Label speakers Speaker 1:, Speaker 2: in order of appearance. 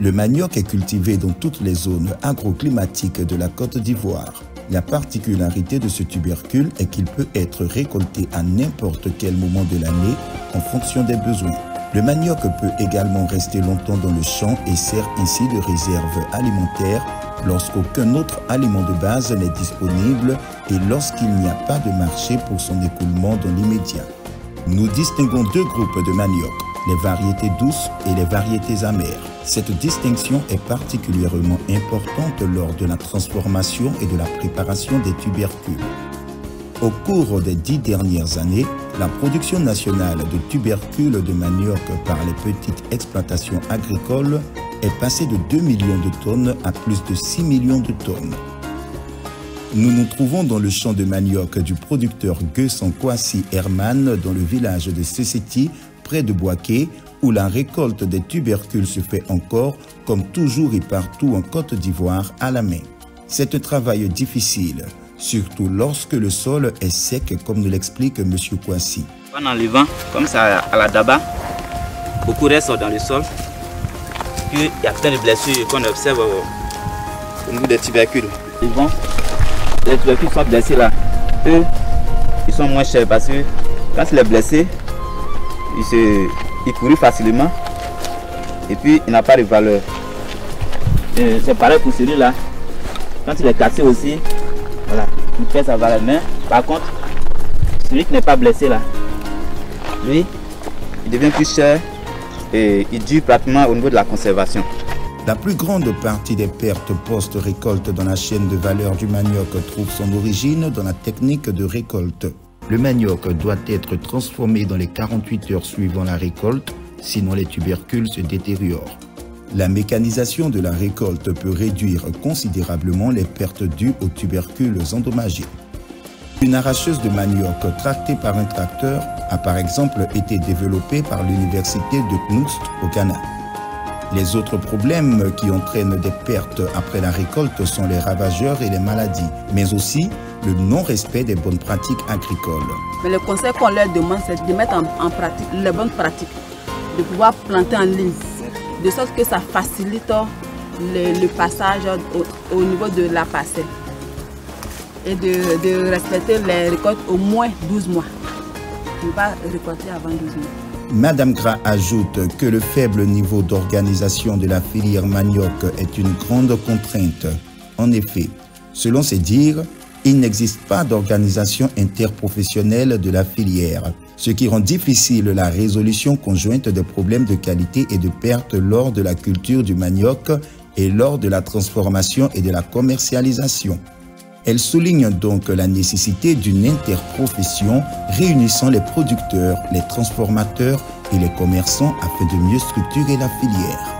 Speaker 1: Le manioc est cultivé dans toutes les zones agroclimatiques de la Côte d'Ivoire. La particularité de ce tubercule est qu'il peut être récolté à n'importe quel moment de l'année en fonction des besoins. Le manioc peut également rester longtemps dans le champ et sert ainsi de réserve alimentaire lorsqu'aucun autre aliment de base n'est disponible et lorsqu'il n'y a pas de marché pour son écoulement dans l'immédiat. Nous distinguons deux groupes de manioc, les variétés douces et les variétés amères. Cette distinction est particulièrement importante lors de la transformation et de la préparation des tubercules. Au cours des 10 dernières années, la production nationale de tubercules de manioc par les petites exploitations agricoles est passée de 2 millions de tonnes à plus de 6 millions de tonnes. Nous nous trouvons dans le champ de manioc du producteur Guesan Kwasi Herman dans le village de Seseti, près de Boaké, où la récolte des tubercules se fait encore, comme toujours et partout en Côte d'Ivoire, à la main. C'est un travail difficile, surtout lorsque le sol est sec, comme nous l'explique M. Kwasi.
Speaker 2: En enlevant, comme ça à la daba, beaucoup restent dans le sol. Puis il y a plein de blessures qu'on observe au niveau des tubercules. Les tubercules sont blessés là. Eux, ils sont moins chers parce que quand il est blessé, il pourrit facilement et puis il n'a pas de valeur. C'est pareil pour celui-là. Quand il est cassé aussi, voilà, il perd sa valeur. Mais par contre, celui qui n'est pas blessé là, lui, il devient plus cher et il dure pratiquement au niveau de la conservation.
Speaker 1: La plus grande partie des pertes post-récolte dans la chaîne de valeur du manioc trouve son origine dans la technique de récolte. Le manioc doit être transformé dans les 48 heures suivant la récolte, sinon les tubercules se détériorent. La mécanisation de la récolte peut réduire considérablement les pertes dues aux tubercules endommagés. Une arracheuse de manioc tractée par un tracteur a par exemple été développée par l'université de Knust au Ghana. Les autres problèmes qui entraînent des pertes après la récolte sont les ravageurs et les maladies, mais aussi le non-respect des bonnes pratiques agricoles.
Speaker 3: Mais le conseil qu'on leur demande, c'est de mettre en pratique les bonnes pratiques, de pouvoir planter en ligne, de sorte que ça facilite le passage au niveau de la parcelle et de respecter les récoltes au moins 12 mois. Ne pas récolter avant 12 mois.
Speaker 1: Madame Gras ajoute que le faible niveau d'organisation de la filière manioc est une grande contrainte. En effet, selon ses dires, il n'existe pas d'organisation interprofessionnelle de la filière, ce qui rend difficile la résolution conjointe des problèmes de qualité et de perte lors de la culture du manioc et lors de la transformation et de la commercialisation. Elle souligne donc la nécessité d'une interprofession réunissant les producteurs, les transformateurs et les commerçants afin de mieux structurer la filière.